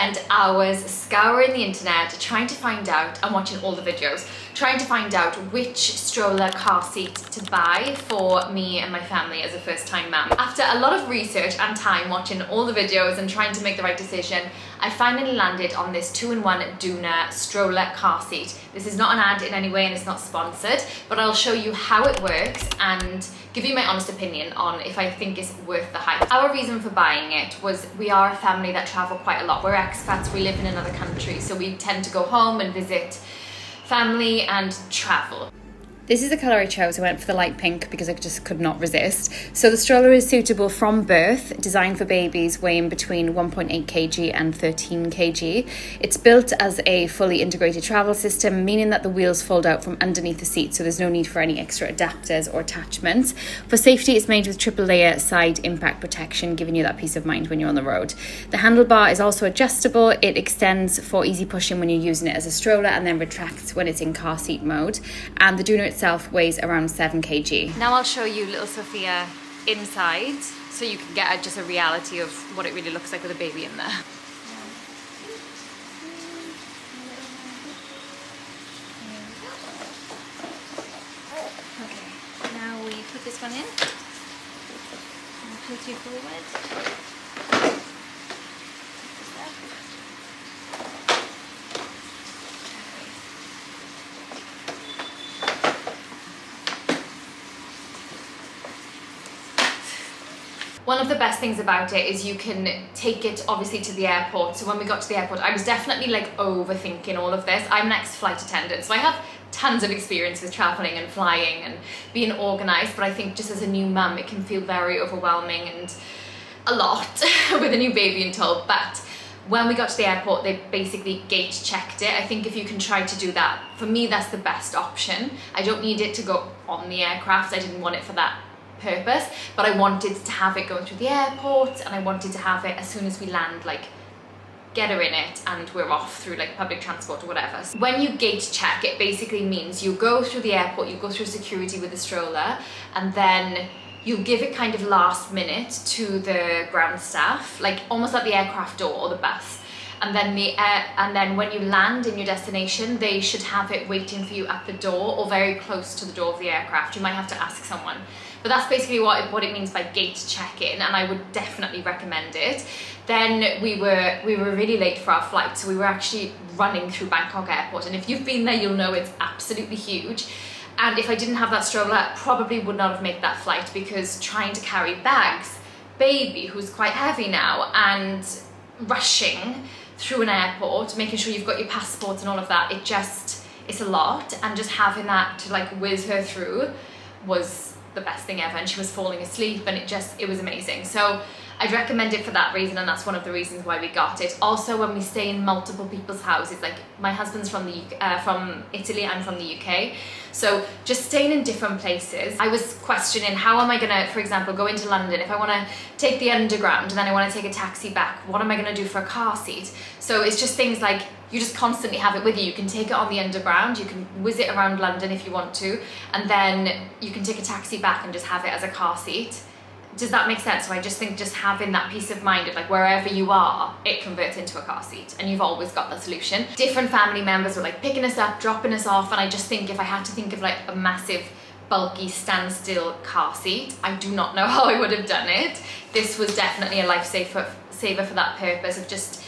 spent hours scouring the internet trying to find out and watching all the videos, trying to find out which stroller car seat to buy for me and my family as a first-time mum. After a lot of research and time watching all the videos and trying to make the right decision, I finally landed on this 2-in-1 Doona stroller car seat. This is not an ad in any way and it's not sponsored, but I'll show you how it works and give you my honest opinion on if I think it's worth the hype. Our reason for buying it was we are a family that travel quite a lot. We're expats, we live in another country, so we tend to go home and visit family and travel. This is the colour I chose. I went for the light pink because I just could not resist. So the stroller is suitable from birth, designed for babies weighing between 1.8 kg and 13 kg. It's built as a fully integrated travel system, meaning that the wheels fold out from underneath the seat, so there's no need for any extra adapters or attachments. For safety, it's made with triple layer side impact protection, giving you that peace of mind when you're on the road. The handlebar is also adjustable. It extends for easy pushing when you're using it as a stroller and then retracts when it's in car seat mode. And the Doona itself weighs around 7 kg. Now I'll show you little Sophia inside so you can get just a reality of what it really looks like with a baby in there. Okay, now we put this one in and put you forward. One of the best things about it is you can take it obviously to the airport. So when we got to the airport, I was definitely like overthinking all of this. I'm an ex-flight attendant, so I have tons of experience with traveling and flying and being organized, but I think just as a new mum, it can feel very overwhelming and a lot with a new baby in tow. But when we got to the airport, they basically gate checked it. I think if you can try to do that, for me, that's the best option. I don't need it to go on the aircraft. I didn't want it for that purpose, but I wanted to have it going through the airport, and I wanted to have it as soon as we land, like get her in it and we're off through like public transport or whatever. So when you gate check, it basically means you go through the airport, you go through security with the stroller, and then you give it kind of last minute to the ground staff, like almost at the aircraft door or the bus. And then when you land in your destination, they should have it waiting for you at the door or very close to the door of the aircraft. You might have to ask someone. But that's basically what it means by gate check-in, and I would definitely recommend it. Then we were really late for our flight, so we were actually running through Bangkok airport. And if you've been there, you'll know it's absolutely huge. And if I didn't have that stroller, I probably would not have made that flight, because trying to carry bags, baby who's quite heavy now, and rushing through an airport, making sure you've got your passport and all of that, it's a lot. And just having that to like whiz her through was the best thing ever, and she was falling asleep, and it was amazing. So I'd recommend it for that reason, and that's one of the reasons why we got it. Also, when we stay in multiple people's houses, like my husband's from Italy, I'm from the UK, so just staying in different places, I was questioning, how am I gonna, for example, go into London? If I want to take the underground and then I want to take a taxi back, what am I going to do for a car seat? So it's just things like, you just constantly have it with you. You can take it on the underground, you can whiz it around London if you want to, and then you can take a taxi back and just have it as a car seat. Does that make sense? So I just think just having that peace of mind of like wherever you are, it converts into a car seat, and you've always got the solution. Different family members were like picking us up, dropping us off, and I just think if I had to think of like a massive bulky standstill car seat, I do not know how I would have done it. This was definitely a lifesaver for that purpose of just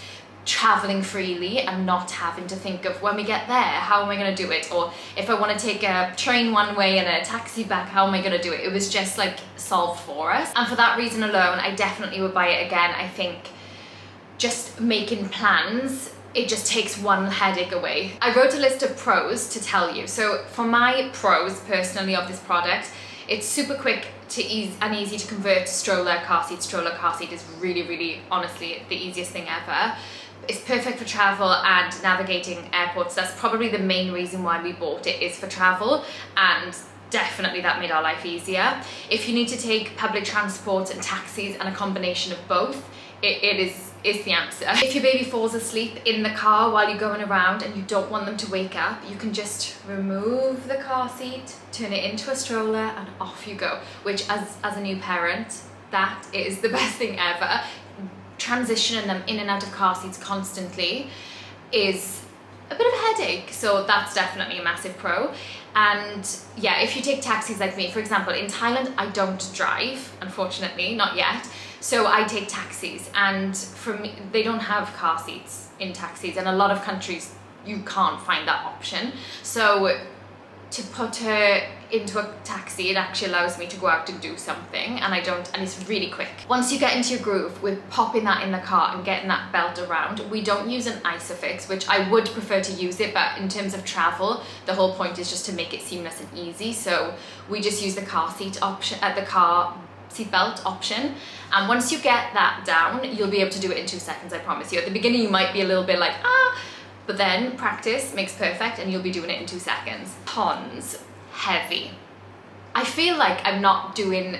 traveling freely and not having to think of when we get there, how am I going to do it? Or if I want to take a train one way and a taxi back, how am I going to do it? It was just like solved for us. And for that reason alone, I definitely would buy it again. I think just making plans, it just takes one headache away. I wrote a list of pros to tell you. So for my pros personally of this product, it's super quick and easy to convert to stroller car seat. Stroller car seat is really, really, honestly, the easiest thing ever. It's perfect for travel and navigating airports. That's probably the main reason why we bought it, is for travel, and definitely that made our life easier. If you need to take public transport and taxis and a combination of both, it is the answer. If your baby falls asleep in the car while you're going around and you don't want them to wake up, you can just remove the car seat, turn it into a stroller, and off you go. Which as a new parent, that is the best thing ever. transitioning them in and out of car seats constantly is a bit of a headache. So that's definitely a massive pro. And yeah, if you take taxis like me, for example, in Thailand, I don't drive, unfortunately, not yet. So I take taxis, and for me, they don't have car seats in taxis, and a lot of countries you can't find that option. So to put her into a taxi, it actually allows me to go out and do something, and it's really quick. Once you get into your groove with popping that in the car and getting that belt around, we don't use an isofix, which I would prefer to use it, but in terms of travel, the whole point is just to make it seamless and easy. So we just use the car seat option, the car seat belt option. And once you get that down, you'll be able to do it in 2 seconds, I promise you. At the beginning, you might be a little bit like, but then practice makes perfect, and you'll be doing it in 2 seconds. Cons, heavy. I feel like I'm not being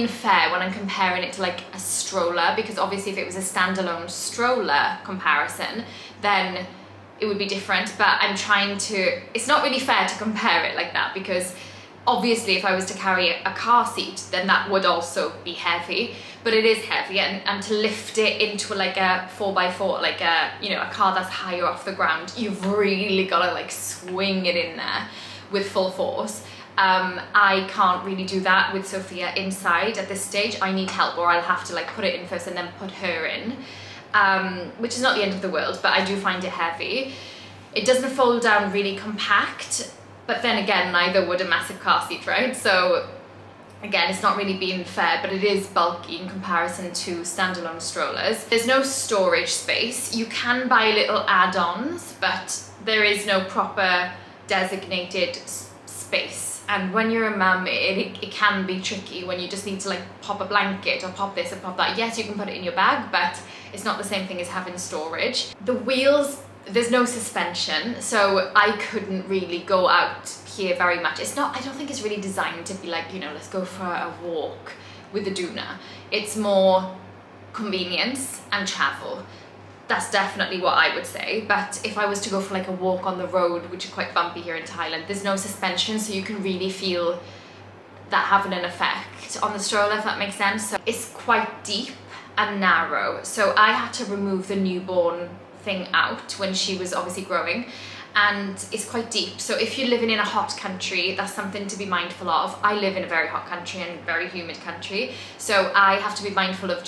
fair when I'm comparing it to like a stroller, because obviously if it was a standalone stroller comparison, then it would be different, but it's not really fair to compare it like that, because obviously if I was to carry a car seat, then that would also be heavy, but it is heavy, and to lift it into like a 4x4, like a car that's higher off the ground, you've really got to like swing it in there with full force. I can't really do that with Sophia inside at this stage. I need help, or I'll have to like put it in first and then put her in, which is not the end of the world, but I do find it heavy. It doesn't fold down really compact, but then again, neither would a massive car seat, right? So again, it's not really being fair, but it is bulky in comparison to standalone strollers. There's no storage space. You can buy little add-ons, but there is no proper designated space. And when you're a mum, it can be tricky when you just need to like pop a blanket or pop this or pop that. Yes, you can put it in your bag, but it's not the same thing as having storage. The wheels, there's no suspension, so I couldn't really go out here very much. I don't think it's really designed to be like, let's go for a walk with the Doona. It's more convenience and travel. That's definitely what I would say. But if I was to go for like a walk on the road, which is quite bumpy here in Thailand, there's no suspension, so you can really feel that having an effect on the stroller, if that makes sense. So it's quite deep and narrow. So I had to remove the newborn thing out when she was obviously growing, and it's quite deep. So if you're living in a hot country, that's something to be mindful of. I live in a very hot country and very humid country, so I have to be mindful of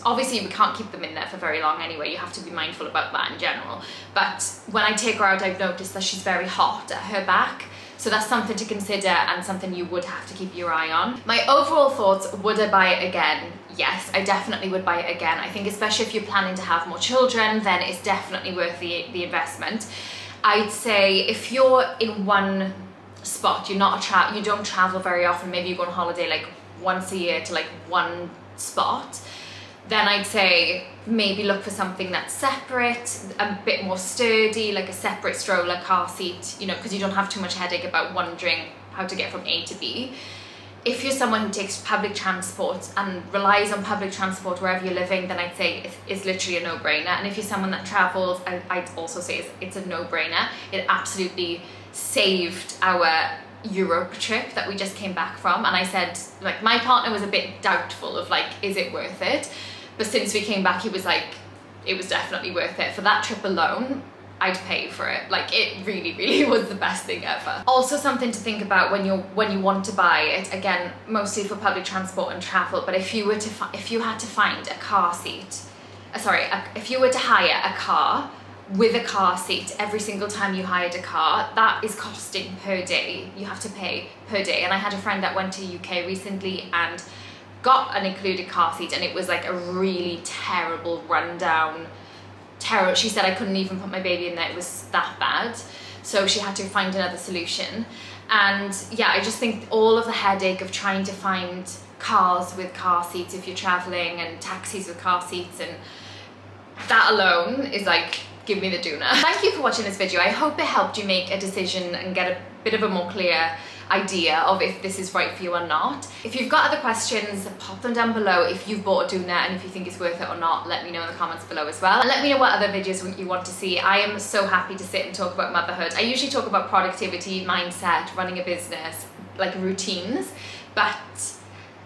obviously we can't keep them in there for very long anyway, you have to be mindful about that in general. But when I take her out, I've noticed that she's very hot at her back, so that's something to consider and something you would have to keep your eye on. My overall thoughts, would I buy it again? Yes, I definitely would buy it again. I think especially if you're planning to have more children, then it's definitely worth the investment. I'd say if you're in one spot, you don't travel very often, maybe you go on holiday like once a year to like one spot, then I'd say maybe look for something that's separate, a bit more sturdy, like a separate stroller car seat, because you don't have too much headache about wondering how to get from A to B. If you're someone who takes public transport and relies on public transport wherever you're living, then I'd say it's literally a no-brainer. And if you're someone that travels, I'd also say it's a no-brainer. It absolutely saved our Europe trip that we just came back from. And I said, like, my partner was a bit doubtful of like, is it worth it? But since we came back, he was like, it was definitely worth it. For that trip alone, I'd pay for it. Like, it really, really was the best thing ever. Also something to think about when you want to buy it, again, mostly for public transport and travel, but if you had to find a car seat, if you were to hire a car with a car seat every single time you hired a car, that is costing per day. You have to pay per day. And I had a friend that went to UK recently and got an included car seat, and it was like a really terrible rundown. She said I couldn't even put my baby in there, it was that bad. So she had to find another solution. And yeah, I just think all of the headache of trying to find cars with car seats if you're traveling, and taxis with car seats, and that alone is like, give me the Doona. Thank you for watching this video. I hope it helped you make a decision and get a bit of a more clear idea of if this is right for you or not. If you've got other questions, pop them down below. If you've bought a Doona and if you think it's worth it or not, let me know in the comments below as well. And let me know what other videos you want to see. I am so happy to sit and talk about motherhood. I usually talk about productivity, mindset, running a business, like routines, but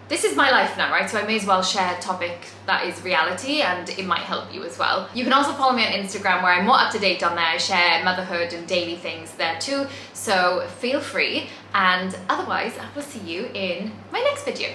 this is my life now, right? So I may as well share a topic that is reality and it might help you as well. You can also follow me on Instagram where I'm more up to date on there. I share motherhood and daily things there too. So feel free, and otherwise I will see you in my next video.